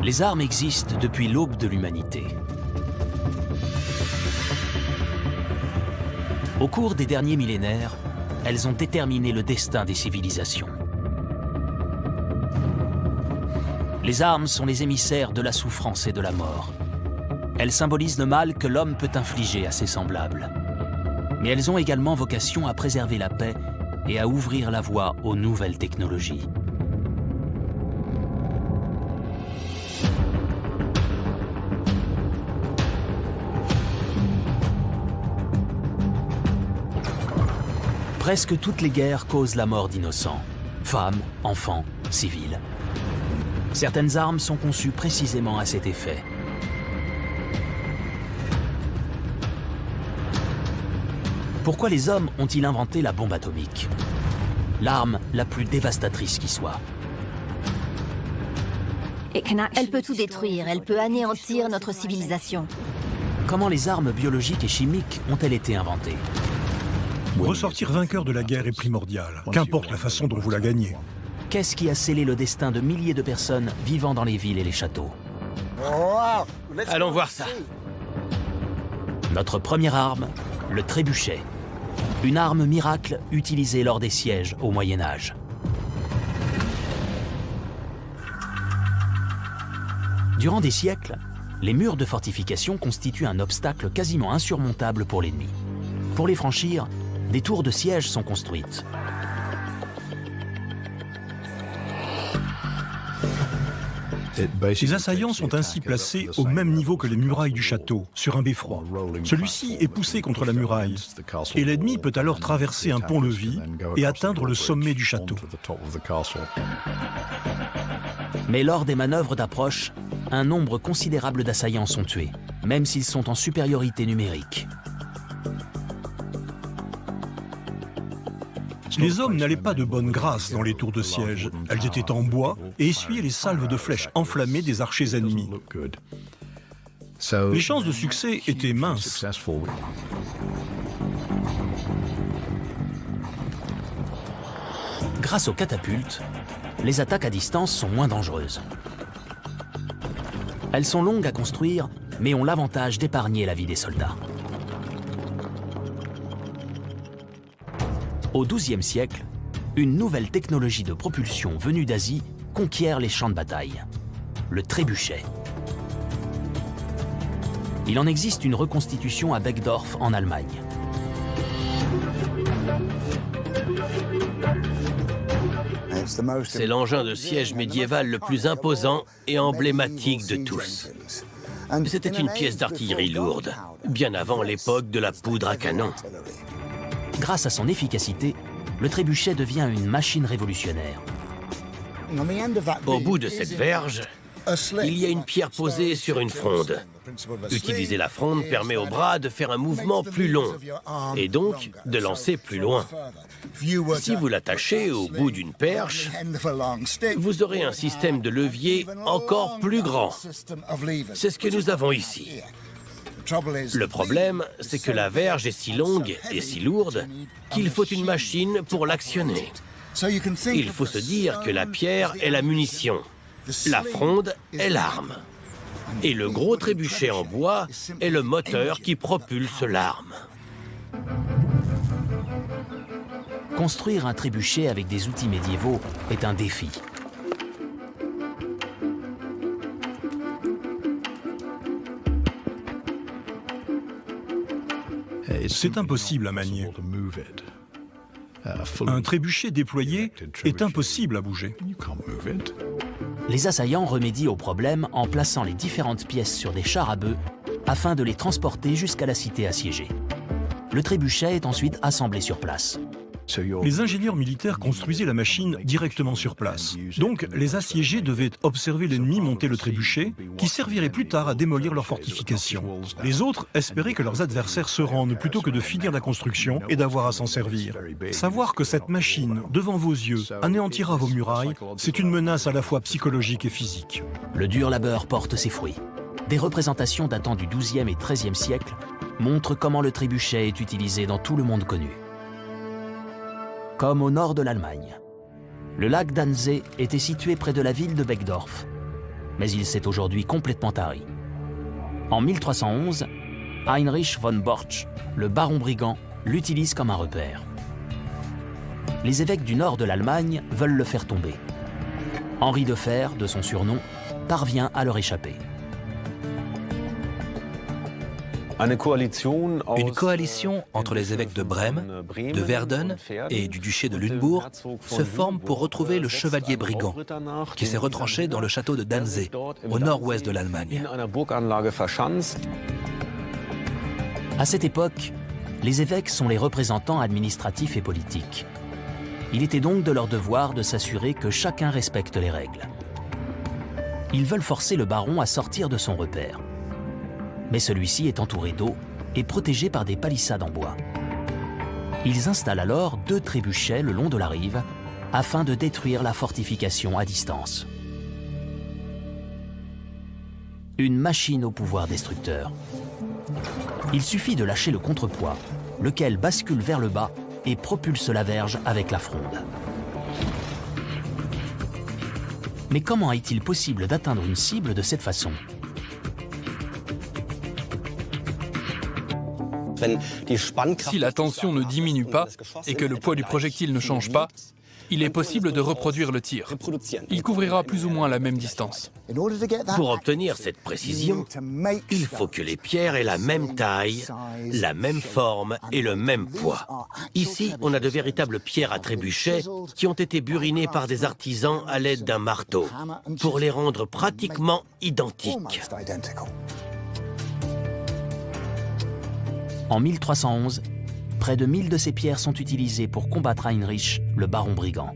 Les armes existent depuis l'aube de l'humanité. Au cours des derniers millénaires, elles ont déterminé le destin des civilisations. Les armes sont les émissaires de la souffrance et de la mort. Elles symbolisent le mal que l'homme peut infliger à ses semblables. Mais elles ont également vocation à préserver la paix et à ouvrir la voie aux nouvelles technologies. Presque toutes les guerres causent la mort d'innocents, femmes, enfants, civils. Certaines armes sont conçues précisément à cet effet. Pourquoi les hommes ont-ils inventé la bombe atomique? L'arme la plus dévastatrice qui soit. Elle peut tout détruire, elle peut anéantir notre civilisation. Comment les armes biologiques et chimiques ont-elles été inventées? Ressortir vainqueur de la guerre est primordial, qu'importe la façon dont vous la gagnez. Qu'est-ce qui a scellé le destin de milliers de personnes vivant dans les villes et les châteaux? Allons voir ça. Notre première arme, le trébuchet. Une arme miracle utilisée lors des sièges au Moyen-Âge. Durant des siècles, les murs de fortification constituent un obstacle quasiment insurmontable pour l'ennemi. Pour les franchir, des tours de siège sont construites. Les assaillants sont ainsi placés au même niveau que les murailles du château, sur un beffroi. Celui-ci est poussé contre la muraille, et l'ennemi peut alors traverser un pont-levis et atteindre le sommet du château. Mais lors des manœuvres d'approche, un nombre considérable d'assaillants sont tués, même s'ils sont en supériorité numérique. Les hommes n'allaient pas de bonne grâce dans les tours de siège. Elles étaient en bois et essuyaient les salves de flèches enflammées des archers ennemis. Les chances de succès étaient minces. Grâce aux catapultes, les attaques à distance sont moins dangereuses. Elles sont longues à construire, mais ont l'avantage d'épargner la vie des soldats. Au XIIe siècle, une nouvelle technologie de propulsion venue d'Asie conquiert les champs de bataille, le trébuchet. Il en existe une reconstitution à Beckdorf en Allemagne. C'est l'engin de siège médiéval le plus imposant et emblématique de tous. C'était une pièce d'artillerie lourde, bien avant l'époque de la poudre à canon. Grâce à son efficacité, le trébuchet devient une machine révolutionnaire. Au bout de cette verge, il y a une pierre posée sur une fronde. Utiliser la fronde permet au bras de faire un mouvement plus long et donc de lancer plus loin. Si vous l'attachez au bout d'une perche, vous aurez un système de levier encore plus grand. C'est ce que nous avons ici. Le problème, c'est que la verge est si longue et si lourde qu'il faut une machine pour l'actionner. Il faut se dire que la pierre est la munition, la fronde est l'arme. Et le gros trébuchet en bois est le moteur qui propulse l'arme. Construire un trébuchet avec des outils médiévaux est un défi. C'est impossible à manier. Un trébuchet déployé est impossible à bouger. Les assaillants remédient au problème en plaçant les différentes pièces sur des chars à bœufs afin de les transporter jusqu'à la cité assiégée. Le trébuchet est ensuite assemblé sur place. Les ingénieurs militaires construisaient la machine directement sur place. Donc, les assiégés devaient observer l'ennemi monter le trébuchet, qui servirait plus tard à démolir leurs fortifications. Les autres espéraient que leurs adversaires se rendent plutôt que de finir la construction et d'avoir à s'en servir. Savoir que cette machine, devant vos yeux, anéantira vos murailles, c'est une menace à la fois psychologique et physique. Le dur labeur porte ses fruits. Des représentations datant du XIIe et XIIIe siècle montrent comment le trébuchet est utilisé dans tout le monde connu. Comme au nord de l'Allemagne. Le lac d'Anzey était situé près de la ville de Beckdorf. mais il s'est aujourd'hui complètement tari. En 1311, Heinrich von Borch, le baron brigand, l'utilise comme un repère. Les évêques du nord de l'Allemagne veulent le faire tomber. Henri de Fer, de son surnom, parvient à leur échapper. Une coalition entre les évêques de Brême, de Verden et du duché de Lunebourg se forme pour retrouver le chevalier brigand, qui s'est retranché dans le château de Danzig, au nord-ouest de l'Allemagne. À cette époque, les évêques sont les représentants administratifs et politiques. Il était donc de leur devoir de s'assurer que chacun respecte les règles. Ils veulent forcer le baron à sortir de son repère. Mais celui-ci est entouré d'eau et protégé par des palissades en bois. Ils installent alors 2 trébuchets le long de la rive afin de détruire la fortification à distance. Une machine au pouvoir destructeur. Il suffit de lâcher le contrepoids, lequel bascule vers le bas et propulse la verge avec la fronde. Mais comment est-il possible d'atteindre une cible de cette façon ? Si la tension ne diminue pas et que le poids du projectile ne change pas, il est possible de reproduire le tir. Il couvrira plus ou moins la même distance. Pour obtenir cette précision, il faut que les pierres aient la même taille, la même forme et le même poids. Ici, on a de véritables pierres à trébuchet qui ont été burinées par des artisans à l'aide d'un marteau pour les rendre pratiquement identiques. En 1311, près de 1000 de ces pierres sont utilisées pour combattre Heinrich, le baron brigand.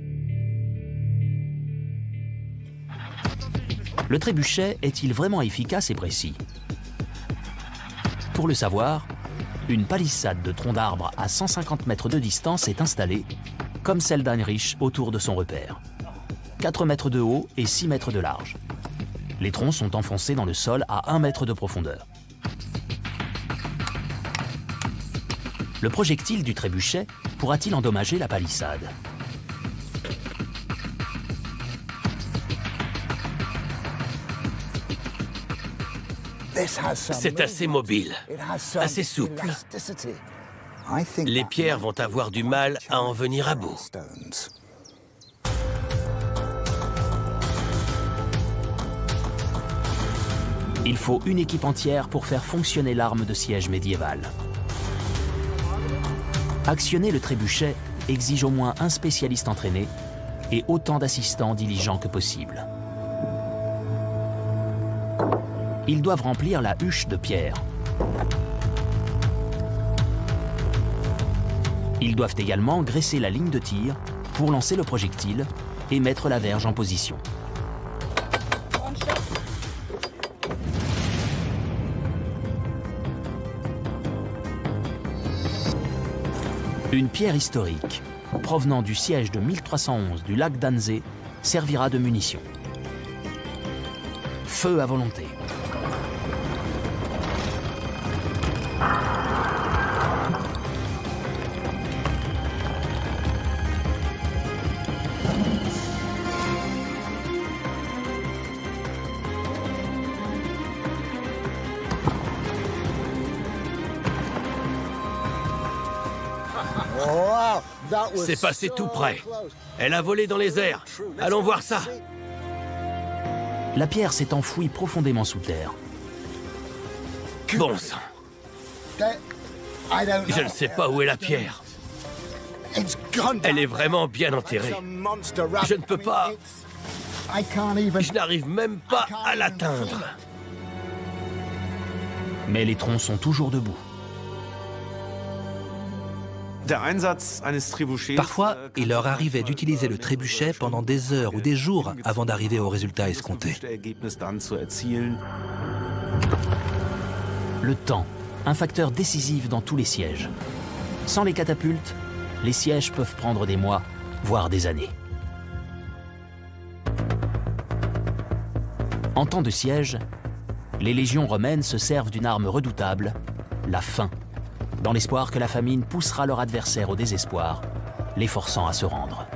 Le trébuchet est-il vraiment efficace et précis? Pour le savoir, une palissade de troncs d'arbres à 150 mètres de distance est installée, comme celle d'Heinrich autour de son repère. 4 mètres de haut et 6 mètres de large. Les troncs sont enfoncés dans le sol à 1 mètre de profondeur. Le projectile du trébuchet pourra-t-il endommager la palissade? C'est assez mobile, assez souple. Les pierres vont avoir du mal à en venir à bout. Il faut une équipe entière pour faire fonctionner l'arme de siège médiévale. Actionner le trébuchet exige au moins un spécialiste entraîné et autant d'assistants diligents que possible. Ils doivent remplir la huche de pierre. Ils doivent également graisser la ligne de tir pour lancer le projectile et mettre la verge en position. Une pierre historique, provenant du siège de 1311 du lac Danzig, servira de munition. Feu à volonté. C'est passé tout près. Elle a volé dans les airs. Allons voir ça. La pierre s'est enfouie profondément sous terre. Bon sang. Je ne sais pas où est la pierre. Elle est vraiment bien enterrée. Je ne peux pas... Je n'arrive même pas à l'atteindre. Mais les troncs sont toujours debout. Parfois, il leur arrivait d'utiliser le trébuchet pendant des heures ou des jours avant d'arriver au résultat escompté. Le temps, un facteur décisif dans tous les sièges. Sans les catapultes, les sièges peuvent prendre des mois, voire des années. En temps de siège, les légions romaines se servent d'une arme redoutable, la faim, dans l'espoir que la famine poussera leur adversaire au désespoir, les forçant à se rendre.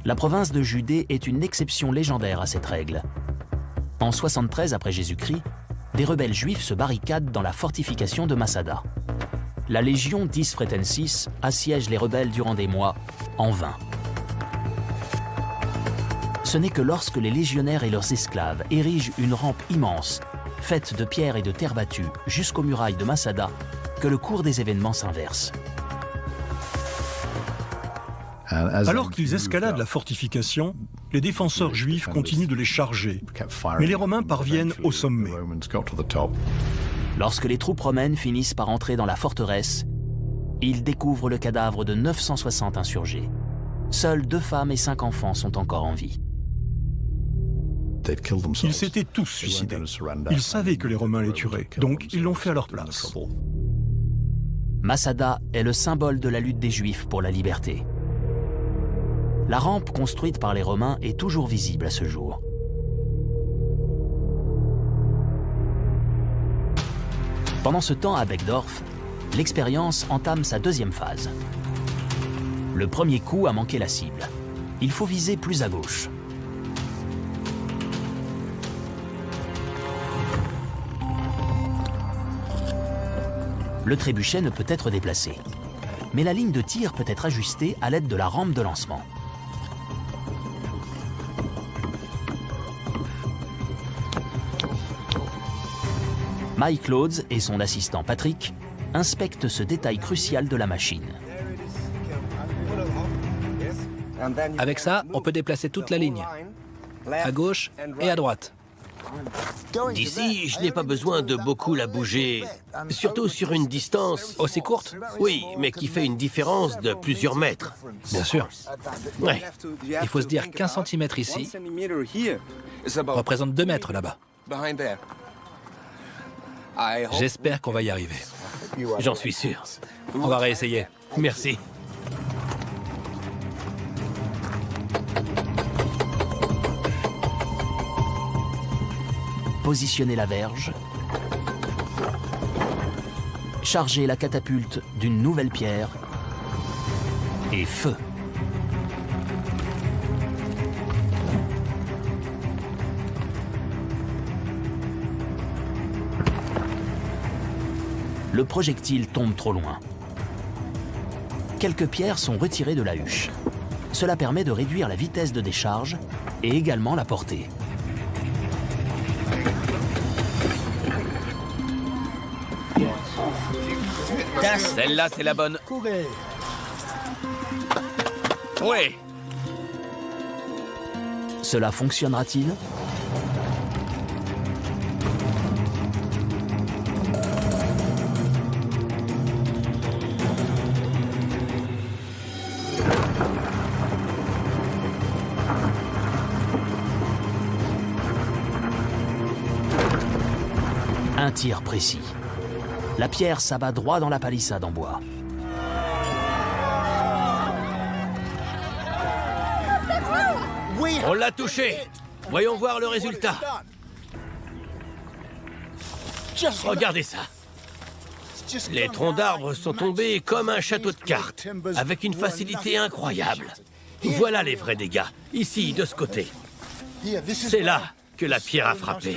La province de Judée est une exception légendaire à cette règle. En 73 après Jésus-Christ, des rebelles juifs se barricadent dans la fortification de Masada. La légion Dis Fretensis assiège les rebelles durant des mois, en vain. Ce n'est que lorsque les légionnaires et leurs esclaves érigent une rampe immense, faite de pierres et de terre battue, jusqu'aux murailles de Masada, que le cours des événements s'inverse. Alors qu'ils escaladent la fortification, les défenseurs juifs continuent de les charger, mais les Romains parviennent au sommet. Lorsque les troupes romaines finissent par entrer dans la forteresse, ils découvrent le cadavre de 960 insurgés. Seules 2 femmes et 5 enfants sont encore en vie. Ils s'étaient tous suicidés. Ils savaient que les Romains les tueraient, donc ils l'ont fait à leur place. Masada est le symbole de la lutte des Juifs pour la liberté. La rampe construite par les Romains est toujours visible à ce jour. Pendant ce temps, à Beckdorf, l'expérience entame sa 2e phase. Le premier coup a manqué la cible. Il faut viser plus à gauche. Le trébuchet ne peut être déplacé, mais la ligne de tir peut être ajustée à l'aide de la rampe de lancement. Mike Lodes et son assistant Patrick inspectent ce détail crucial de la machine. Avec ça, on peut déplacer toute la ligne, à gauche et à droite. D'ici, je n'ai pas besoin de beaucoup la bouger, surtout sur une distance Aussi courte? Oui, mais qui fait une différence de plusieurs mètres. Bien sûr. Ouais. Il faut se dire qu'un centimètre ici représente 2 mètres là-bas. J'espère qu'on va y arriver. J'en suis sûr. On va réessayer. Merci. Positionnez la verge. Chargez la catapulte d'une nouvelle pierre. Et feu. Le projectile tombe trop loin. Quelques pierres sont retirées de la huche. Cela permet de réduire la vitesse de décharge et également la portée. Celle-là, c'est la bonne. Oui. Cela fonctionnera-t-il ? Un tir précis. La pierre s'abat droit dans la palissade en bois. On l'a touché. Voyons voir le résultat. Regardez ça. Les troncs d'arbres sont tombés comme un château de cartes, avec une facilité incroyable. Voilà les vrais dégâts, ici, de ce côté. C'est là que la pierre a frappé.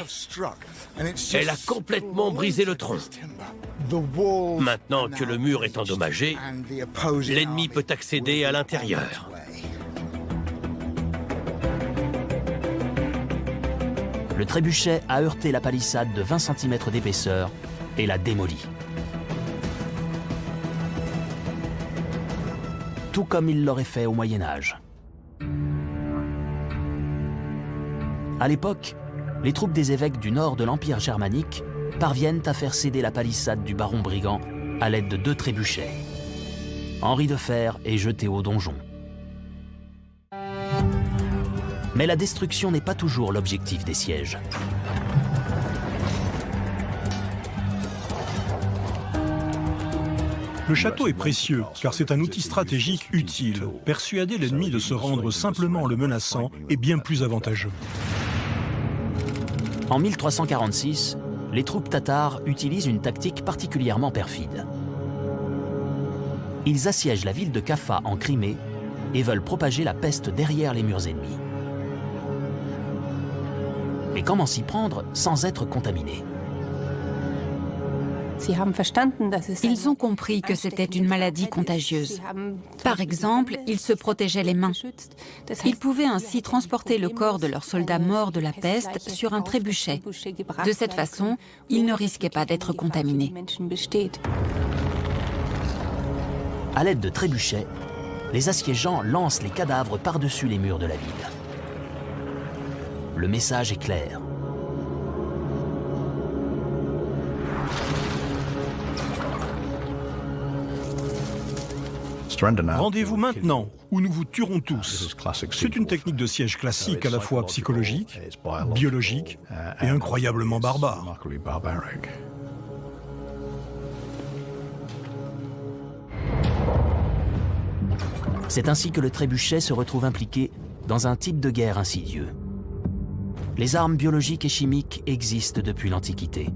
Elle a complètement brisé le tronc. Maintenant que le mur est endommagé, l'ennemi peut accéder à l'intérieur. Le trébuchet a heurté la palissade de 20 cm d'épaisseur et l'a démolie. Tout comme il l'aurait fait au Moyen-Âge. À l'époque, les troupes des évêques du nord de l'Empire germanique parviennent à faire céder la palissade du baron brigand à l'aide de 2 trébuchets. Henri de Fer est jeté au donjon. Mais la destruction n'est pas toujours l'objectif des sièges. Le château est précieux, car c'est un outil stratégique utile. Persuader l'ennemi de se rendre simplement en le menaçant est bien plus avantageux. En 1346, les troupes tatares utilisent une tactique particulièrement perfide. Ils assiègent la ville de Kaffa en Crimée et veulent propager la peste derrière les murs ennemis. Mais comment s'y prendre sans être contaminé? Ils ont compris que c'était une maladie contagieuse. Par exemple, ils se protégeaient les mains. Ils pouvaient ainsi transporter le corps de leurs soldats morts de la peste sur un trébuchet. De cette façon, ils ne risquaient pas d'être contaminés. À l'aide de trébuchets, les assiégeants lancent les cadavres par-dessus les murs de la ville. Le message est clair. Rendez-vous maintenant, ou nous vous tuerons tous. C'est une technique de siège classique à la fois psychologique, biologique et incroyablement barbare. C'est ainsi que le trébuchet se retrouve impliqué dans un type de guerre insidieux. Les armes biologiques et chimiques existent depuis l'Antiquité,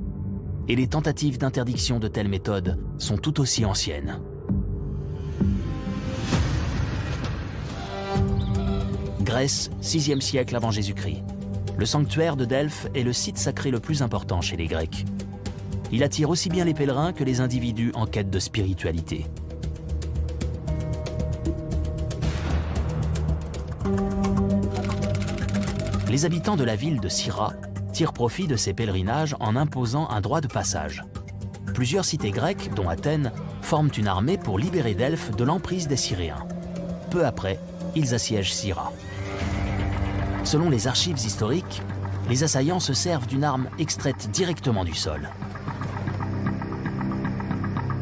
et les tentatives d'interdiction de telles méthodes sont tout aussi anciennes. Grèce, 6e siècle avant Jésus-Christ. Le sanctuaire de Delphes est le site sacré le plus important chez les Grecs. Il attire aussi bien les pèlerins que les individus en quête de spiritualité. Les habitants de la ville de Syra tirent profit de ces pèlerinages en imposant un droit de passage. Plusieurs cités grecques, dont Athènes, forment une armée pour libérer Delphes de l'emprise des Syriens. Peu après, ils assiègent Syra. Selon les archives historiques, les assaillants se servent d'une arme extraite directement du sol.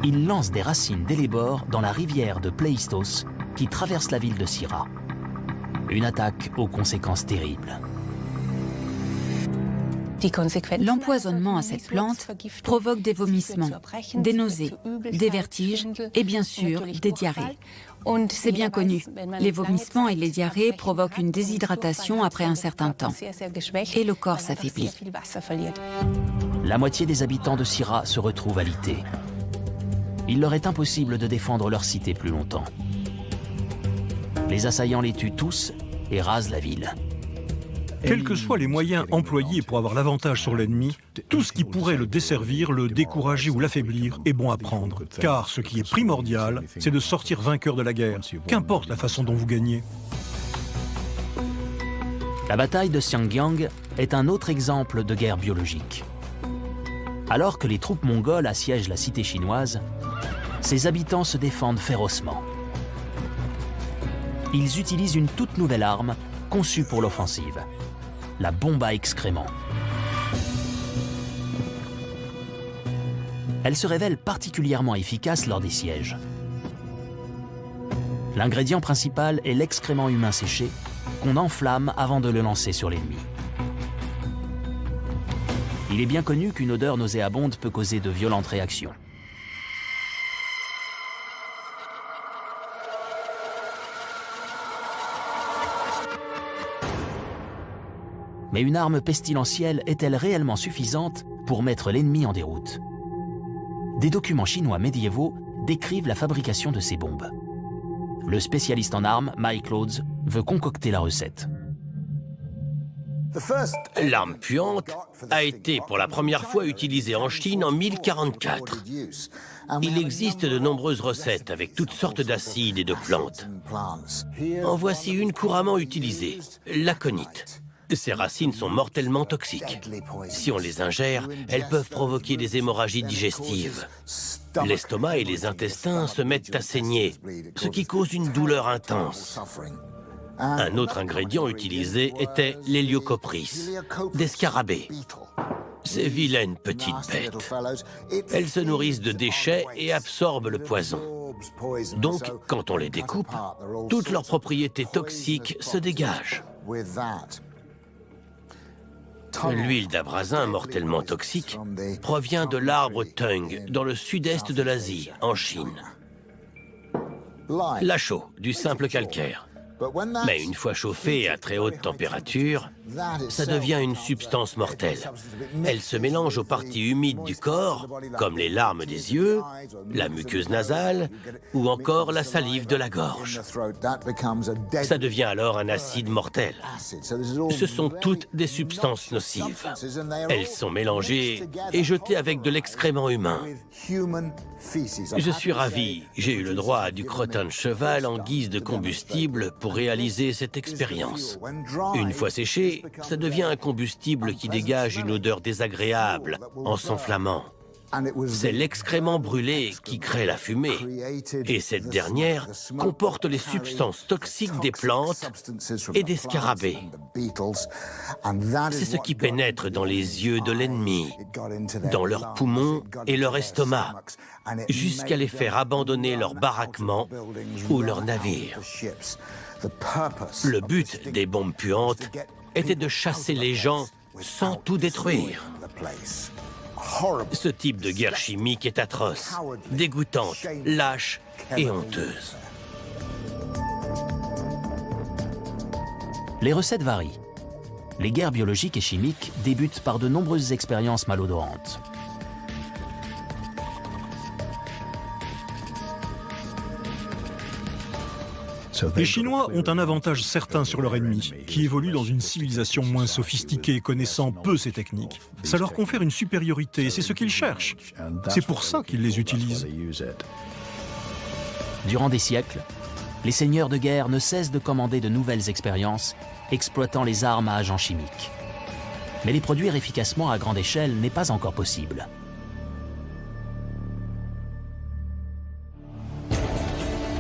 Ils lancent des racines d'Ellébore dans la rivière de Pléistos qui traverse la ville de Syra. Une attaque aux conséquences terribles. L'empoisonnement à cette plante provoque des vomissements, des nausées, des vertiges et bien sûr des diarrhées. C'est bien connu, les vomissements et les diarrhées provoquent une déshydratation après un certain temps et le corps s'affaiblit. La moitié des habitants de Syra se retrouvent alités. Il leur est impossible de défendre leur cité plus longtemps. Les assaillants les tuent tous et rasent la ville. Quels que soient les moyens employés pour avoir l'avantage sur l'ennemi, tout ce qui pourrait le desservir, le décourager ou l'affaiblir est bon à prendre. Car ce qui est primordial, c'est de sortir vainqueur de la guerre, qu'importe la façon dont vous gagnez. La bataille de Xiangyang est un autre exemple de guerre biologique. Alors que les troupes mongoles assiègent la cité chinoise, ses habitants se défendent férocement. Ils utilisent une toute nouvelle arme conçue pour l'offensive, la bombe à excréments. Elle se révèle particulièrement efficace lors des sièges. L'ingrédient principal est l'excrément humain séché, qu'on enflamme avant de le lancer sur l'ennemi. Il est bien connu qu'une odeur nauséabonde peut causer de violentes réactions. Mais une arme pestilentielle est-elle réellement suffisante pour mettre l'ennemi en déroute? Des documents chinois médiévaux décrivent la fabrication de ces bombes. Le spécialiste en armes, Mike Lodes, veut concocter la recette. L'arme puante a été pour la première fois utilisée en Chine en 1044. Il existe de nombreuses recettes avec toutes sortes d'acides et de plantes. En voici une couramment utilisée, l'aconite. Ces racines sont mortellement toxiques. Si on les ingère, elles peuvent provoquer des hémorragies digestives. L'estomac et les intestins se mettent à saigner, ce qui cause une douleur intense. Un autre ingrédient utilisé était l'héliocopris, des scarabées. Ces vilaines petites bêtes. Elles se nourrissent de déchets et absorbent le poison. Donc, quand on les découpe, toutes leurs propriétés toxiques se dégagent. L'huile d'abrasin mortellement toxique provient de l'arbre Tung dans le sud-est de l'Asie, en Chine. La chaux, du simple calcaire. Mais une fois chauffée à très haute température, ça devient une substance mortelle. Elle se mélange aux parties humides du corps, comme les larmes des yeux, la muqueuse nasale ou encore la salive de la gorge. Ça devient alors un acide mortel. Ce sont toutes des substances nocives. Elles sont mélangées et jetées avec de l'excrément humain. Je suis ravi, j'ai eu le droit à du crottin de cheval en guise de combustible pour réaliser cette expérience. Une fois séché, ça devient un combustible qui dégage une odeur désagréable en s'enflammant. C'est l'excrément brûlé qui crée la fumée, et cette dernière comporte les substances toxiques des plantes et des scarabées. C'est ce qui pénètre dans les yeux de l'ennemi, dans leurs poumons et leur estomac, jusqu'à les faire abandonner leur baraquement ou leur navire. Le but des bombes puantes était de chasser les gens sans tout détruire. Ce type de guerre chimique est atroce, dégoûtante, lâche et honteuse. Les recettes varient. Les guerres biologiques et chimiques débutent par de nombreuses expériences malodorantes. Les Chinois ont un avantage certain sur leur ennemi, qui évolue dans une civilisation moins sophistiquée, connaissant peu ces techniques. Ça leur confère une supériorité, c'est ce qu'ils cherchent. C'est pour ça qu'ils les utilisent. Durant des siècles, les seigneurs de guerre ne cessent de commander de nouvelles expériences, exploitant les armes à agents chimiques. Mais les produire efficacement à grande échelle n'est pas encore possible.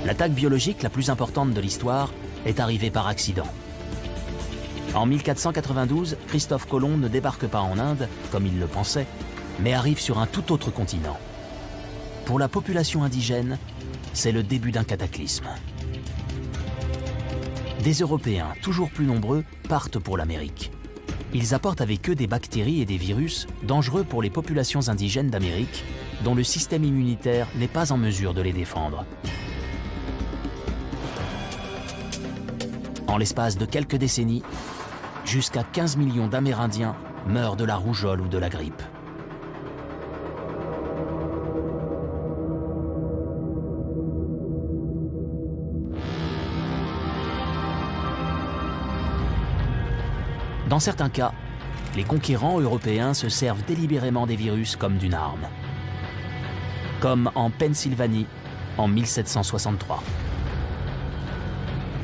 L'attaque biologique la plus importante de l'histoire est arrivée par accident. En 1492, Christophe Colomb ne débarque pas en Inde, comme il le pensait, mais arrive sur un tout autre continent. Pour la population indigène, c'est le début d'un cataclysme. Des Européens, toujours plus nombreux, partent pour l'Amérique. Ils apportent avec eux des bactéries et des virus dangereux pour les populations indigènes d'Amérique, dont le système immunitaire n'est pas en mesure de les défendre. En l'espace de quelques décennies, jusqu'à 15 millions d'Amérindiens meurent de la rougeole ou de la grippe. Dans certains cas, les conquérants européens se servent délibérément des virus comme d'une arme. Comme en Pennsylvanie en 1763.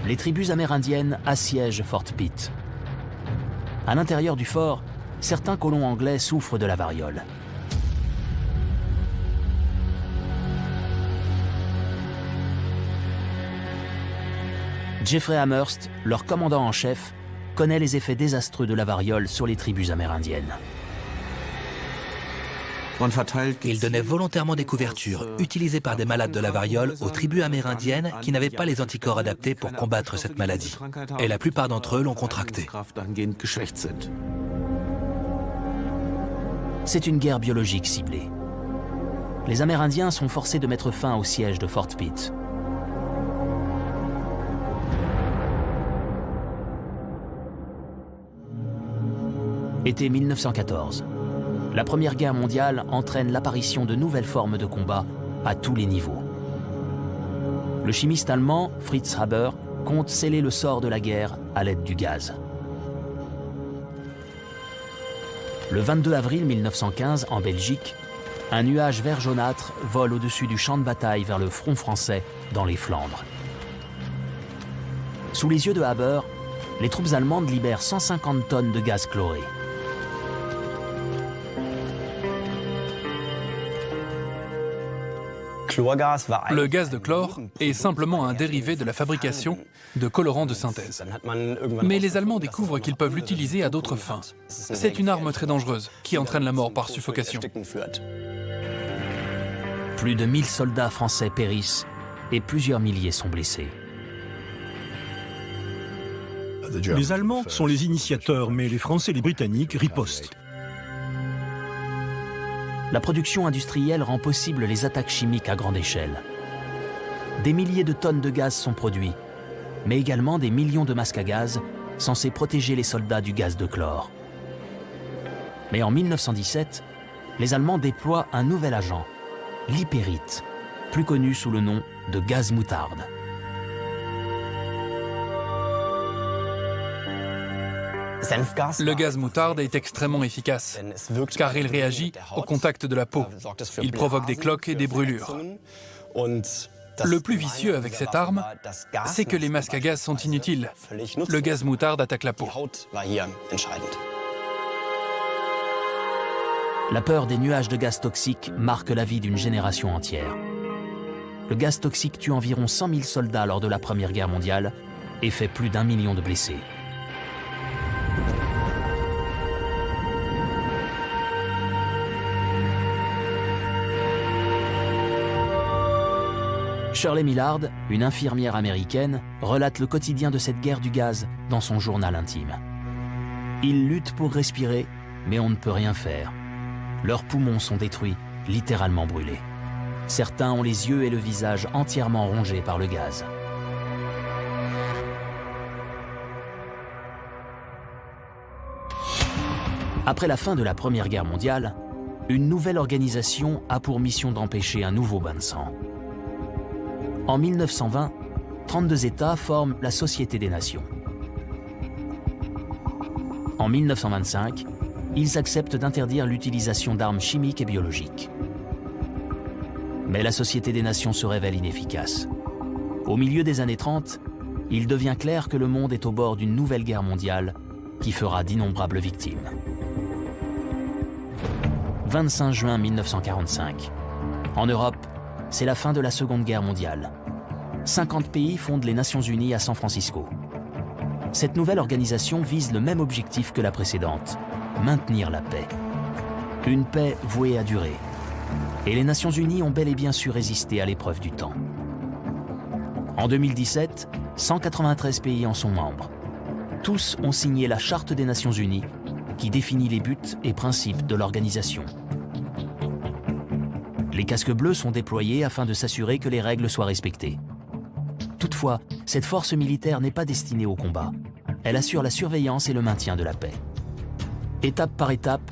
Les tribus amérindiennes assiègent Fort Pitt. À l'intérieur du fort, certains colons anglais souffrent de la variole. Jeffrey Amherst, leur commandant en chef, connaît les effets désastreux de la variole sur les tribus amérindiennes. Il donnait volontairement des couvertures utilisées par des malades de la variole aux tribus amérindiennes qui n'avaient pas les anticorps adaptés pour combattre cette maladie. Et la plupart d'entre eux l'ont contractée. C'est une guerre biologique ciblée. Les Amérindiens sont forcés de mettre fin au siège de Fort Pitt. Été 1914. La Première Guerre mondiale entraîne l'apparition de nouvelles formes de combat à tous les niveaux. Le chimiste allemand Fritz Haber compte sceller le sort de la guerre à l'aide du gaz. Le 22 avril 1915, en Belgique, un nuage vert jaunâtre vole au-dessus du champ de bataille vers le front français dans les Flandres. Sous les yeux de Haber, les troupes allemandes libèrent 150 tonnes de gaz chloré. Le gaz de chlore est simplement un dérivé de la fabrication de colorants de synthèse. Mais les Allemands découvrent qu'ils peuvent l'utiliser à d'autres fins. C'est une arme très dangereuse qui entraîne la mort par suffocation. Plus de 1000 soldats français périssent et plusieurs milliers sont blessés. Les Allemands sont les initiateurs, mais les Français et les Britanniques ripostent. La production industrielle rend possible les attaques chimiques à grande échelle. Des milliers de tonnes de gaz sont produits, mais également des millions de masques à gaz censés protéger les soldats du gaz de chlore. Mais en 1917, les Allemands déploient un nouvel agent, l'hypérite, plus connu sous le nom de gaz moutarde. Le gaz moutarde est extrêmement efficace, car il réagit au contact de la peau. Il provoque des cloques et des brûlures. Le plus vicieux avec cette arme, c'est que les masques à gaz sont inutiles. Le gaz moutarde attaque la peau. La peur des nuages de gaz toxiques marque la vie d'une génération entière. Le gaz toxique tue environ 100 000 soldats lors de la Première Guerre mondiale et fait plus d'1 million de blessés. Shirley Millard, une infirmière américaine, relate le quotidien de cette guerre du gaz dans son journal intime. Ils luttent pour respirer, mais on ne peut rien faire. Leurs poumons sont détruits, littéralement brûlés. Certains ont les yeux et le visage entièrement rongés par le gaz. Après la fin de la Première Guerre mondiale, une nouvelle organisation a pour mission d'empêcher un nouveau bain de sang. En 1920, 32 États forment la Société des Nations. En 1925, ils acceptent d'interdire l'utilisation d'armes chimiques et biologiques. Mais la Société des Nations se révèle inefficace. Au milieu des années 30, il devient clair que le monde est au bord d'une nouvelle guerre mondiale qui fera d'innombrables victimes. 25 juin 1945. En Europe, c'est la fin de la Seconde Guerre mondiale. 50 pays fondent les Nations Unies à San Francisco. Cette nouvelle organisation vise le même objectif que la précédente, maintenir la paix. Une paix vouée à durer. Et les Nations Unies ont bel et bien su résister à l'épreuve du temps. En 2017, 193 pays en sont membres. Tous ont signé la Charte des Nations Unies, qui définit les buts et principes de l'organisation. Les casques bleus sont déployés afin de s'assurer que les règles soient respectées. Toutefois, cette force militaire n'est pas destinée au combat. Elle assure la surveillance et le maintien de la paix. Étape par étape,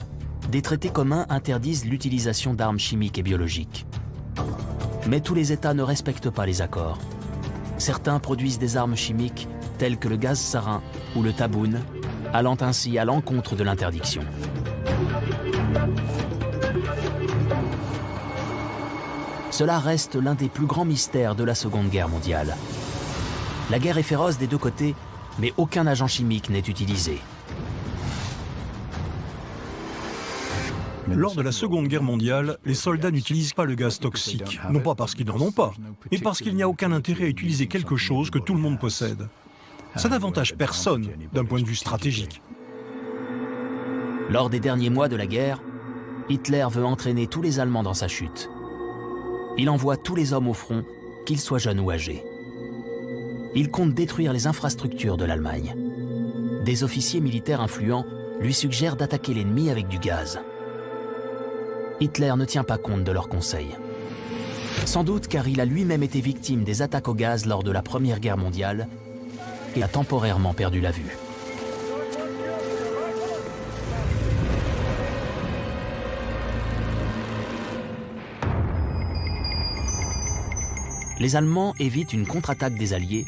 des traités communs interdisent l'utilisation d'armes chimiques et biologiques. Mais tous les États ne respectent pas les accords. Certains produisent des armes chimiques telles que le gaz sarin ou le taboun, allant ainsi à l'encontre de l'interdiction. Cela reste l'un des plus grands mystères de la Seconde Guerre mondiale. La guerre est féroce des deux côtés, mais aucun agent chimique n'est utilisé. Lors de la Seconde Guerre mondiale, les soldats n'utilisent pas le gaz toxique, non pas parce qu'ils n'en ont pas, mais parce qu'il n'y a aucun intérêt à utiliser quelque chose que tout le monde possède. Ça n'avantage personne d'un point de vue stratégique. Lors des derniers mois de la guerre, Hitler veut entraîner tous les Allemands dans sa chute. Il envoie tous les hommes au front, qu'ils soient jeunes ou âgés. Il compte détruire les infrastructures de l'Allemagne. Des officiers militaires influents lui suggèrent d'attaquer l'ennemi avec du gaz. Hitler ne tient pas compte de leurs conseils. Sans doute car il a lui-même été victime des attaques au gaz lors de la Première Guerre mondiale et a temporairement perdu la vue. Les Allemands évitent une contre-attaque des Alliés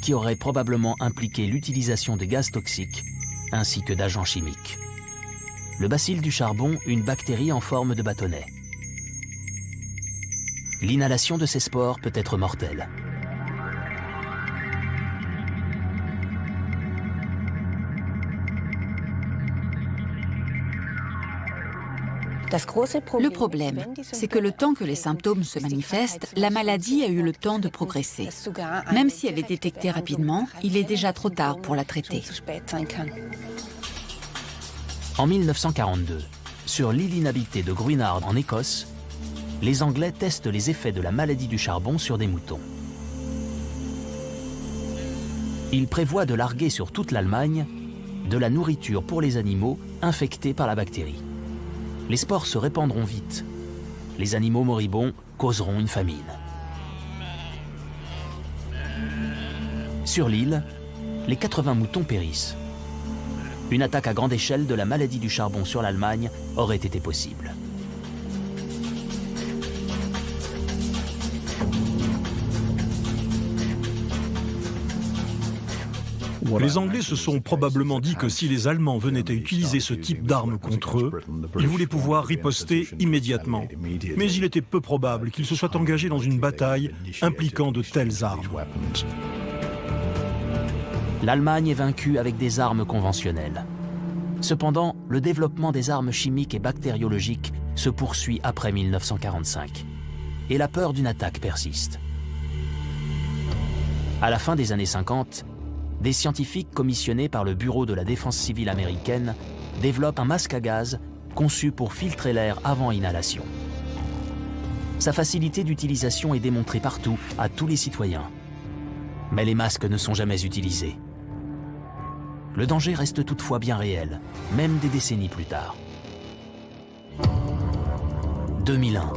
qui aurait probablement impliqué l'utilisation de gaz toxiques ainsi que d'agents chimiques. Le bacille du charbon, une bactérie en forme de bâtonnet. L'inhalation de ces spores peut être mortelle. Le problème, c'est que le temps que les symptômes se manifestent, la maladie a eu le temps de progresser. Même si elle est détectée rapidement, il est déjà trop tard pour la traiter. En 1942, sur l'île inhabitée de Gruinard en Écosse, les Anglais testent les effets de la maladie du charbon sur des moutons. Ils prévoient de larguer sur toute l'Allemagne de la nourriture pour les animaux infectés par la bactérie. Les spores se répandront vite. Les animaux moribonds causeront une famine. Sur l'île, les 80 moutons périssent. Une attaque à grande échelle de la maladie du charbon sur l'Allemagne aurait été possible. Les Anglais se sont probablement dit que si les Allemands venaient à utiliser ce type d'armes contre eux, ils voulaient pouvoir riposter immédiatement. Mais il était peu probable qu'ils se soient engagés dans une bataille impliquant de telles armes. L'Allemagne est vaincue avec des armes conventionnelles. Cependant, le développement des armes chimiques et bactériologiques se poursuit après 1945. Et la peur d'une attaque persiste. À la fin des années 50, des scientifiques commissionnés par le Bureau de la défense civile américaine développent un masque à gaz conçu pour filtrer l'air avant inhalation. Sa facilité d'utilisation est démontrée partout, à tous les citoyens. Mais les masques ne sont jamais utilisés. Le danger reste toutefois bien réel, même des décennies plus tard. 2001,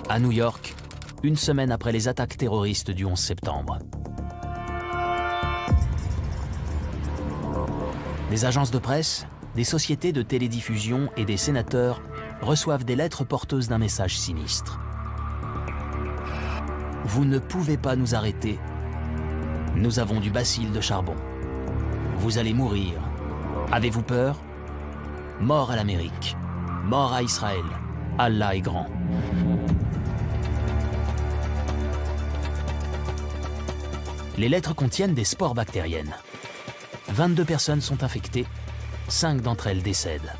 à New York, une semaine après les attaques terroristes du 11 septembre. Des agences de presse, des sociétés de télédiffusion et des sénateurs reçoivent des lettres porteuses d'un message sinistre. Vous ne pouvez pas nous arrêter. Nous avons du bacille de charbon. Vous allez mourir. Avez-vous peur? Mort à l'Amérique. Mort à Israël. Allah est grand. Les lettres contiennent des spores bactériennes. 22 personnes sont infectées, 5 d'entre elles décèdent.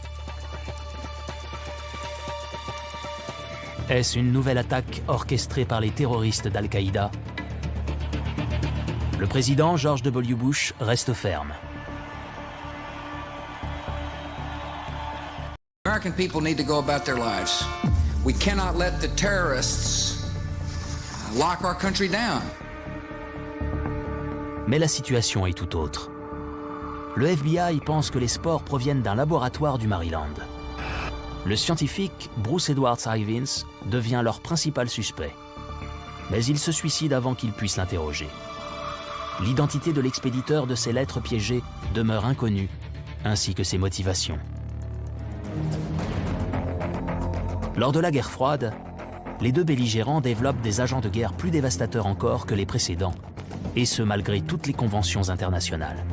Est-ce une nouvelle attaque orchestrée par les terroristes d'Al-Qaïda? Le président George W. Bush reste ferme. American people need to go about their lives. We cannot let the terrorists lock our country down. Mais la situation est tout autre. Le FBI pense que les spores proviennent d'un laboratoire du Maryland. Le scientifique Bruce Edwards Ivins devient leur principal suspect. Mais il se suicide avant qu'ils puissent l'interroger. L'identité de l'expéditeur de ces lettres piégées demeure inconnue, ainsi que ses motivations. Lors de la guerre froide, les deux belligérants développent des agents de guerre plus dévastateurs encore que les précédents, et ce malgré toutes les conventions internationales.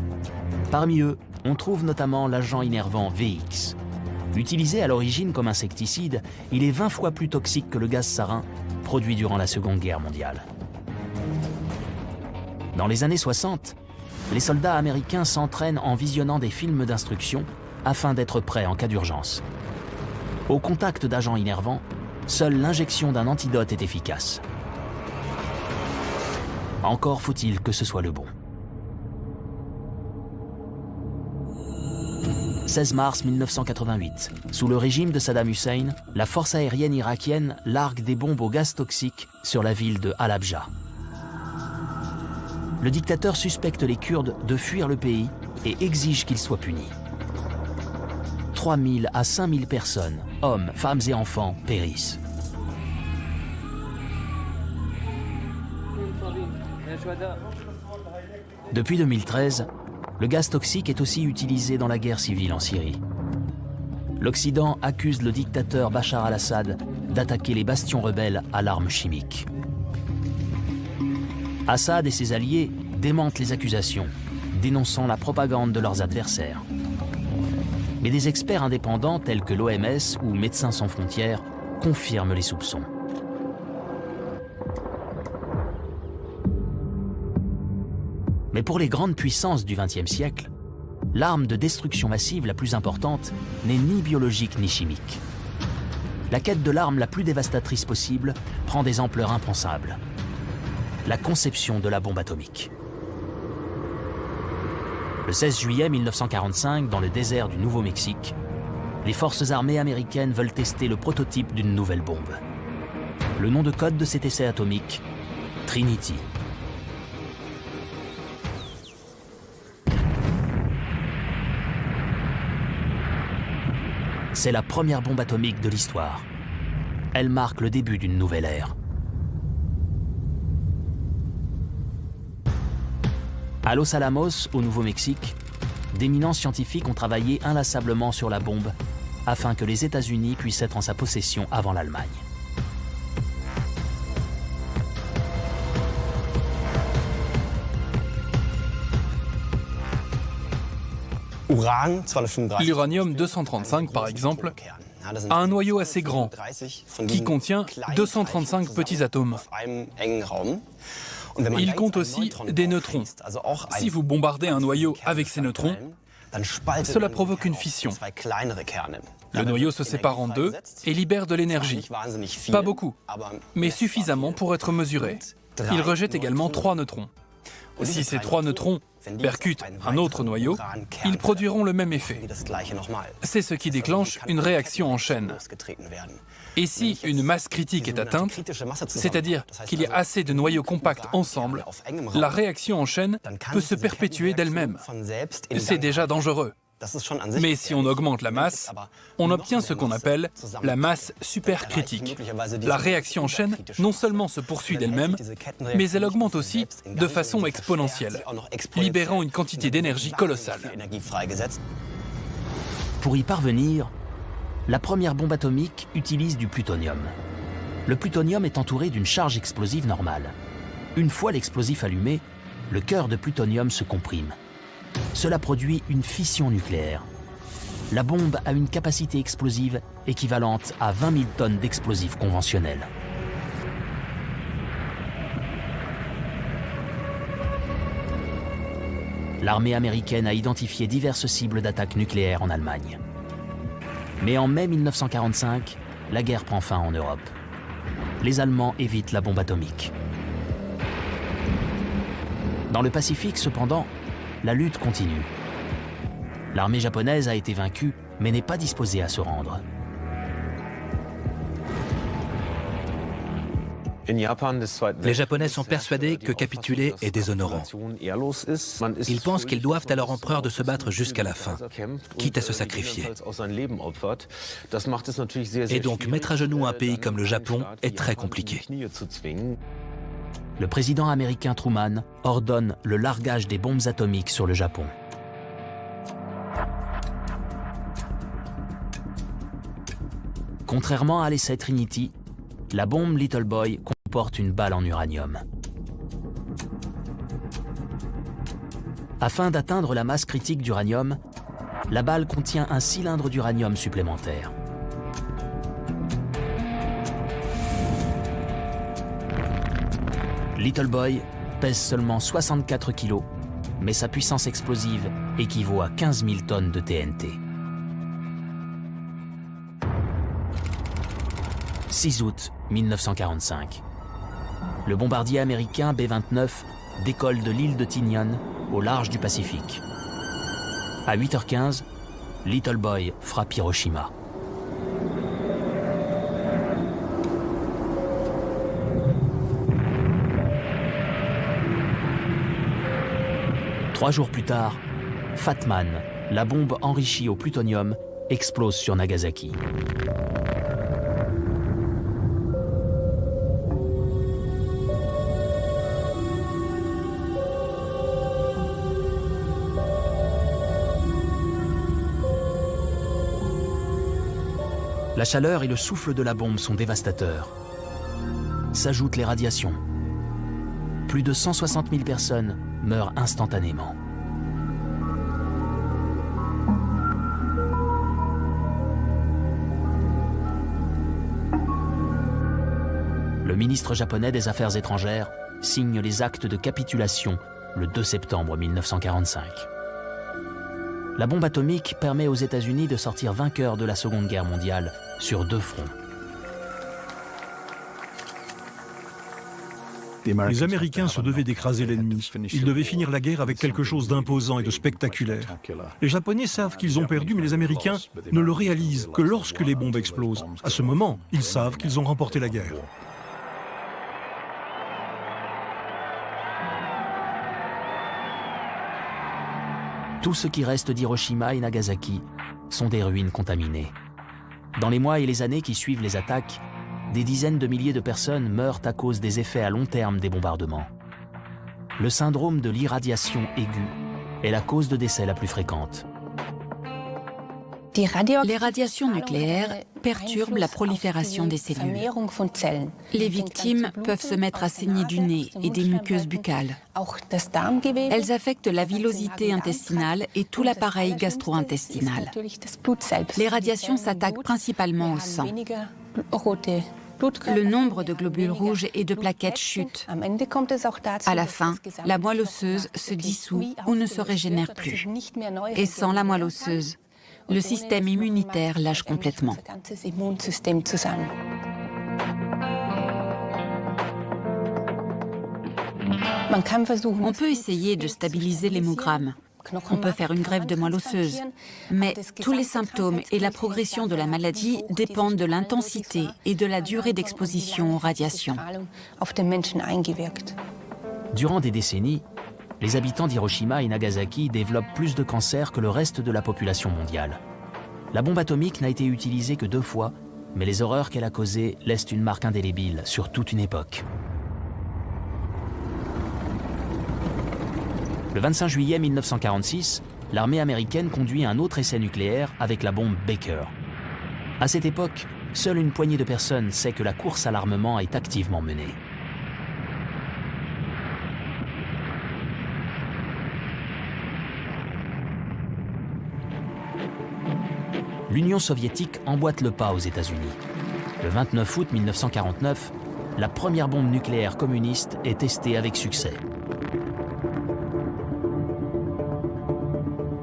Parmi eux, on trouve notamment l'agent innervant VX. Utilisé à l'origine comme insecticide, il est 20 fois plus toxique que le gaz sarin, produit durant la Seconde Guerre mondiale. Dans les années 60, les soldats américains s'entraînent en visionnant des films d'instruction afin d'être prêts en cas d'urgence. Au contact d'agents innervants, seule l'injection d'un antidote est efficace. Encore faut-il que ce soit le bon. 16 mars 1988, sous le régime de Saddam Hussein, la force aérienne irakienne largue des bombes au gaz toxique sur la ville de Halabja. Le dictateur suspecte les Kurdes de fuir le pays et exige qu'ils soient punis. 3 000 à 5 000 personnes, hommes, femmes et enfants, périssent. Depuis 2013, le gaz toxique est aussi utilisé dans la guerre civile en Syrie. L'Occident accuse le dictateur Bachar al-Assad d'attaquer les bastions rebelles à l'arme chimique. Assad et ses alliés démentent les accusations, dénonçant la propagande de leurs adversaires. Mais des experts indépendants tels que l'OMS ou Médecins sans frontières confirment les soupçons. Mais pour les grandes puissances du XXe siècle, l'arme de destruction massive la plus importante n'est ni biologique ni chimique. La quête de l'arme la plus dévastatrice possible prend des ampleurs impensables. La conception de la bombe atomique. Le 16 juillet 1945, dans le désert du Nouveau-Mexique, les forces armées américaines veulent tester le prototype d'une nouvelle bombe. Le nom de code de cet essai atomique, Trinity. C'est la première bombe atomique de l'histoire. Elle marque le début d'une nouvelle ère. À Los Alamos, au Nouveau-Mexique, d'éminents scientifiques ont travaillé inlassablement sur la bombe afin que les États-Unis puissent être en sa possession avant l'Allemagne. L'uranium 235, par exemple, a un noyau assez grand qui contient 235 petits atomes. Il compte aussi des neutrons. Si vous bombardez un noyau avec ces neutrons, cela provoque une fission. Le noyau se sépare en deux et libère de l'énergie. Pas beaucoup, mais suffisamment pour être mesuré. Il rejette également 3 neutrons. Si ces 3 neutrons percutent un autre noyau, ils produiront le même effet. C'est ce qui déclenche une réaction en chaîne. Et si une masse critique est atteinte, c'est-à-dire qu'il y a assez de noyaux compacts ensemble, la réaction en chaîne peut se perpétuer d'elle-même. C'est déjà dangereux. Mais si on augmente la masse, on obtient ce qu'on appelle la masse supercritique. La réaction en chaîne non seulement se poursuit d'elle-même, mais elle augmente aussi de façon exponentielle, libérant une quantité d'énergie colossale. Pour y parvenir, la première bombe atomique utilise du plutonium. Le plutonium est entouré d'une charge explosive normale. Une fois l'explosif allumé, le cœur de plutonium se comprime. Cela produit une fission nucléaire. La bombe a une capacité explosive équivalente à 20 000 tonnes d'explosifs conventionnels. L'armée américaine a identifié diverses cibles d'attaque nucléaire en Allemagne. Mais en mai 1945, la guerre prend fin en Europe. Les Allemands évitent la bombe atomique. Dans le Pacifique, cependant, la lutte continue. L'armée japonaise a été vaincue, mais n'est pas disposée à se rendre. Les Japonais sont persuadés que capituler est déshonorant. Ils pensent qu'ils doivent à leur empereur de se battre jusqu'à la fin, quitte à se sacrifier. Et donc mettre à genoux un pays comme le Japon est très compliqué. Le président américain Truman ordonne le largage des bombes atomiques sur le Japon. Contrairement à l'essai Trinity, la bombe Little Boy comporte une balle en uranium. Afin d'atteindre la masse critique d'uranium, la balle contient un cylindre d'uranium supplémentaire. Little Boy pèse seulement 64 kg, mais sa puissance explosive équivaut à 15 000 tonnes de TNT. 6 août 1945. Le bombardier américain B-29 décolle de l'île de Tinian, au large du Pacifique. À 8h15, Little Boy frappe Hiroshima. Trois jours plus tard, Fat Man, la bombe enrichie au plutonium, explose sur Nagasaki. La chaleur et le souffle de la bombe sont dévastateurs. S'ajoutent les radiations. Plus de 160 000 personnes meurent instantanément. Le ministre japonais des Affaires étrangères signe les actes de capitulation le 2 septembre 1945. La bombe atomique permet aux États-Unis de sortir vainqueurs de la Seconde Guerre mondiale sur 2 fronts. Les Américains se devaient d'écraser l'ennemi. Ils devaient finir la guerre avec quelque chose d'imposant et de spectaculaire. Les Japonais savent qu'ils ont perdu, mais les Américains ne le réalisent que lorsque les bombes explosent. À ce moment, ils savent qu'ils ont remporté la guerre. Tout ce qui reste d'Hiroshima et Nagasaki sont des ruines contaminées. Dans les mois et les années qui suivent les attaques, des dizaines de milliers de personnes meurent à cause des effets à long terme des bombardements. le syndrome de l'irradiation aiguë est la cause de décès la plus fréquente. Les radiations nucléaires perturbent la prolifération des cellules. Les victimes peuvent se mettre à saigner du nez et des muqueuses buccales. Elles affectent la villosité intestinale et tout l'appareil gastro-intestinal. Les radiations s'attaquent principalement au sang. Le nombre de globules rouges et de plaquettes chute. À la fin, la moelle osseuse se dissout ou ne se régénère plus. Et sans la moelle osseuse, le système immunitaire lâche complètement. On peut essayer de stabiliser l'hémogramme. On peut faire une greffe de moelle osseuse. Mais tous les symptômes et la progression de la maladie dépendent de l'intensité et de la durée d'exposition aux radiations. Durant des décennies, les habitants d'Hiroshima et Nagasaki développent plus de cancers que le reste de la population mondiale. La bombe atomique n'a été utilisée que 2 fois, mais les horreurs qu'elle a causées laissent une marque indélébile sur toute une époque. Le 25 juillet 1946, l'armée américaine conduit un autre essai nucléaire avec la bombe Baker. À cette époque, seule une poignée de personnes sait que la course à l'armement est activement menée. L'Union soviétique emboîte le pas aux États-Unis. Le 29 août 1949, la première bombe nucléaire communiste est testée avec succès.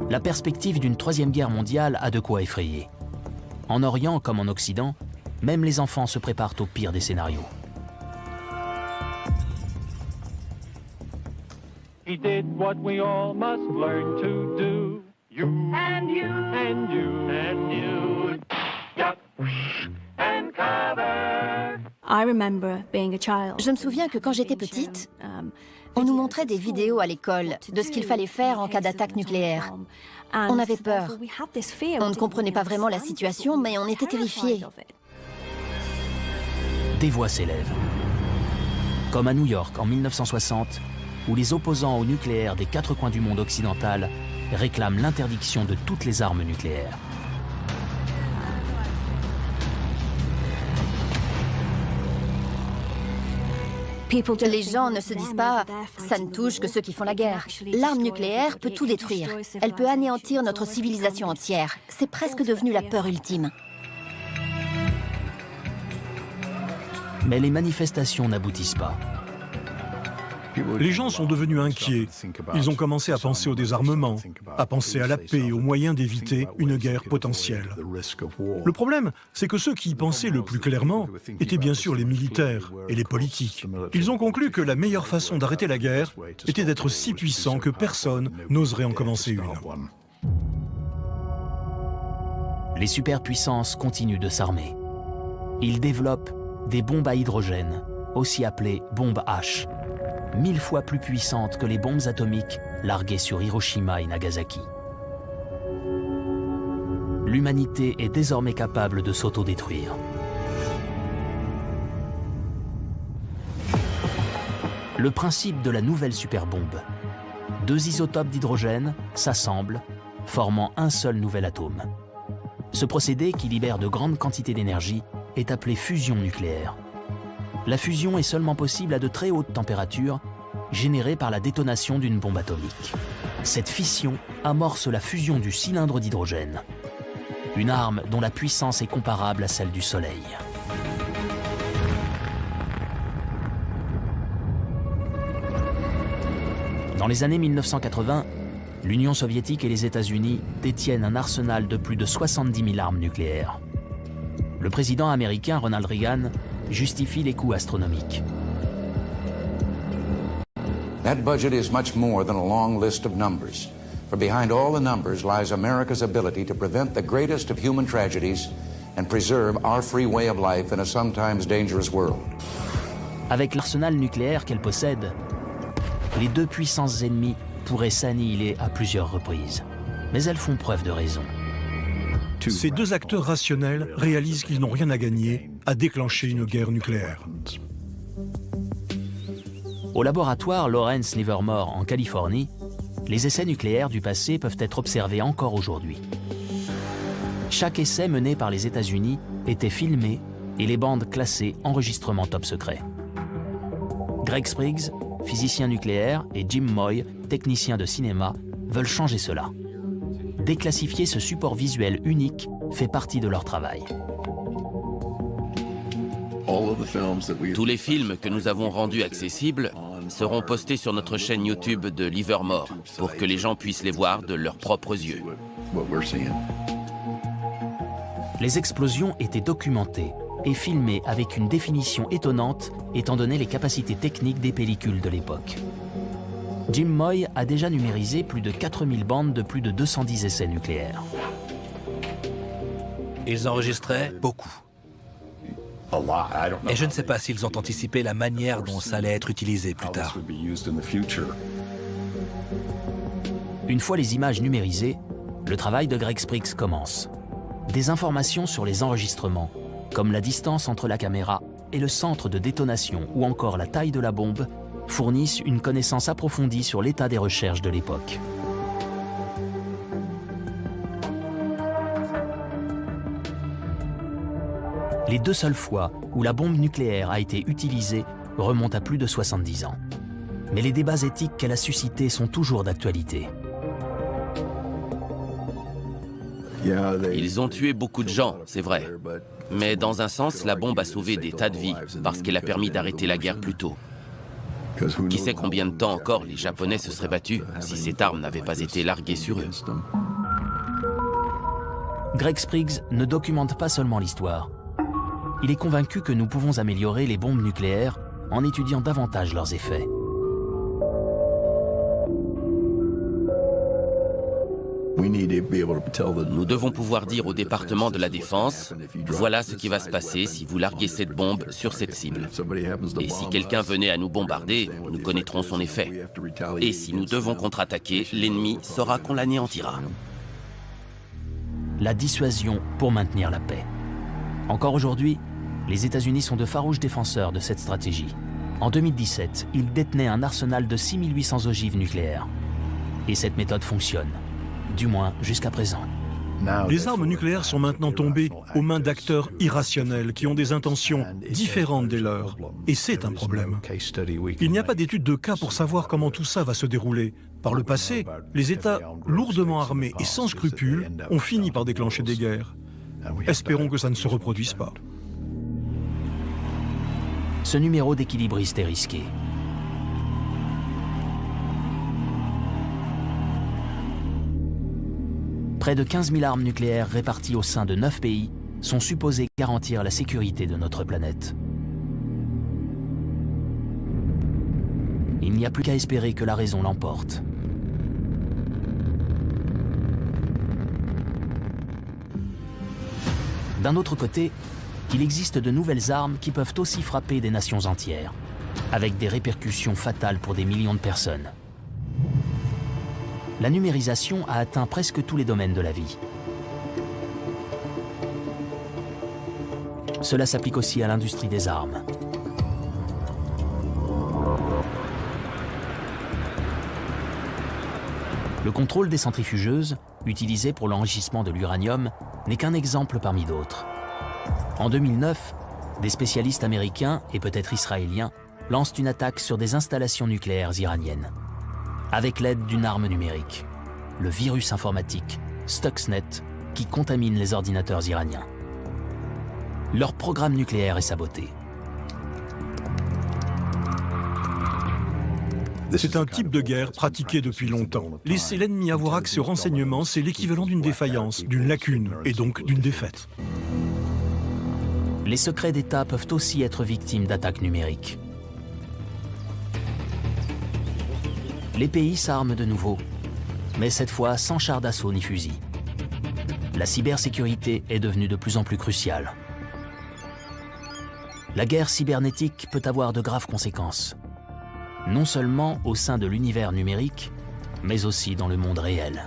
La perspective d'une 3e guerre mondiale a de quoi effrayer. En Orient comme en Occident, même les enfants se préparent au pire des scénarios. He did what we all must learn to do. You and you and you and you. Duck and cover. Je me souviens que quand j'étais petite, on nous montrait des vidéos à l'école de ce qu'il fallait faire en cas d'attaque nucléaire. On avait peur. On ne comprenait pas vraiment la situation, mais on était terrifiés. Des voix s'élèvent. Comme à New York en 1960, où les opposants au nucléaire des 4 coins du monde occidental réclament l'interdiction de toutes les armes nucléaires. Les gens ne se disent pas « ça ne touche que ceux qui font la guerre ». L'arme nucléaire peut tout détruire. Elle peut anéantir notre civilisation entière. C'est presque devenu la peur ultime. Mais les manifestations n'aboutissent pas. Les gens sont devenus inquiets. Ils ont commencé à penser au désarmement, à penser à la paix et aux moyens d'éviter une guerre potentielle. Le problème, c'est que ceux qui y pensaient le plus clairement étaient bien sûr les militaires et les politiques. Ils ont conclu que la meilleure façon d'arrêter la guerre était d'être si puissant que personne n'oserait en commencer une. Les superpuissances continuent de s'armer. Ils développent des bombes à hydrogène, aussi appelées bombes H, 1000 fois plus puissantes que les bombes atomiques larguées sur Hiroshima et Nagasaki. L'humanité est désormais capable de s'autodétruire. Le principe de la nouvelle superbombe. 2 isotopes d'hydrogène s'assemblent, formant un seul nouvel atome. Ce procédé, qui libère de grandes quantités d'énergie, est appelé fusion nucléaire. La fusion est seulement possible à de très hautes températures, générée par la détonation d'une bombe atomique. Cette fission amorce la fusion du cylindre d'hydrogène, une arme dont la puissance est comparable à celle du Soleil. Dans les années 1980, l'Union soviétique et les États-Unis détiennent un arsenal de plus de 70 000 armes nucléaires. Le président américain Ronald Reagan justifie les coûts astronomiques. That budget is much more than a long list of numbers. For behind all the numbers lies America's ability to prevent the greatest of human tragedies and preserve our free way of life in a sometimes dangerous world. Avec l'arsenal nucléaire qu'elle possède, les 2 puissances ennemies pourraient s'annihiler à plusieurs reprises. Mais elles font preuve de raison. Ces 2 acteurs rationnels réalisent qu'ils n'ont rien à gagner à déclencher une guerre nucléaire. Au laboratoire Lawrence Livermore en Californie, les essais nucléaires du passé peuvent être observés encore aujourd'hui. Chaque essai mené par les États-Unis était filmé et les bandes classées enregistrement top secret. Greg Spriggs, physicien nucléaire, et Jim Moy, technicien de cinéma, veulent changer cela. Déclassifier ce support visuel unique fait partie de leur travail. Tous les films que nous avons rendus accessibles seront postés sur notre chaîne YouTube de Livermore pour que les gens puissent les voir de leurs propres yeux. Les explosions étaient documentées et filmées avec une définition étonnante étant donné les capacités techniques des pellicules de l'époque. Jim Moy a déjà numérisé plus de 4000 bandes de plus de 210 essais nucléaires. Ils enregistraient beaucoup. Et je ne sais pas s'ils ont anticipé la manière dont ça allait être utilisé plus tard. Une fois les images numérisées, le travail de Greg Spriggs commence. Des informations sur les enregistrements, comme la distance entre la caméra et le centre de détonation ou encore la taille de la bombe, fournissent une connaissance approfondie sur l'état des recherches de l'époque. Les 2 seules fois où la bombe nucléaire a été utilisée remontent à plus de 70 ans. Mais les débats éthiques qu'elle a suscités sont toujours d'actualité. Ils ont tué beaucoup de gens, c'est vrai. Mais dans un sens, la bombe a sauvé des tas de vies parce qu'elle a permis d'arrêter la guerre plus tôt. Qui sait combien de temps encore les Japonais se seraient battus si cette arme n'avait pas été larguée sur eux. Greg Spriggs ne documente pas seulement l'histoire. Il est convaincu que nous pouvons améliorer les bombes nucléaires en étudiant davantage leurs effets. Nous devons pouvoir dire au département de la Défense, voilà ce qui va se passer si vous larguez cette bombe sur cette cible. Et si quelqu'un venait à nous bombarder, nous connaîtrons son effet. Et si nous devons contre-attaquer, l'ennemi saura qu'on l'anéantira. La dissuasion pour maintenir la paix. Encore aujourd'hui, les États-Unis sont de farouches défenseurs de cette stratégie. En 2017, ils détenaient un arsenal de 6800 ogives nucléaires. Et cette méthode fonctionne, du moins jusqu'à présent. Les armes nucléaires sont maintenant tombées aux mains d'acteurs irrationnels qui ont des intentions différentes des leurs. Et c'est un problème. Il n'y a pas d'étude de cas pour savoir comment tout ça va se dérouler. Par le passé, les États lourdement armés et sans scrupules ont fini par déclencher des guerres. Espérons que ça ne se reproduise pas. Ce numéro d'équilibriste est risqué. Près de 15 000 armes nucléaires réparties au sein de 9 pays sont supposées garantir la sécurité de notre planète. Il n'y a plus qu'à espérer que la raison l'emporte. D'un autre côté, il existe de nouvelles armes qui peuvent aussi frapper des nations entières, avec des répercussions fatales pour des millions de personnes. La numérisation a atteint presque tous les domaines de la vie. Cela s'applique aussi à l'industrie des armes. Le contrôle des centrifugeuses, utilisées pour l'enrichissement de l'uranium, n'est qu'un exemple parmi d'autres. En 2009, des spécialistes américains et peut-être israéliens lancent une attaque sur des installations nucléaires iraniennes, avec l'aide d'une arme numérique, le virus informatique Stuxnet, qui contamine les ordinateurs iraniens. Leur programme nucléaire est saboté. C'est un type de guerre pratiqué depuis longtemps. Laisser l'ennemi avoir accès aux renseignements, c'est l'équivalent d'une défaillance, d'une lacune, et donc d'une défaite. Les secrets d'État peuvent aussi être victimes d'attaques numériques. Les pays s'arment de nouveau, mais cette fois sans chars d'assaut ni fusils. La cybersécurité est devenue de plus en plus cruciale. La guerre cybernétique peut avoir de graves conséquences, non seulement au sein de l'univers numérique, mais aussi dans le monde réel.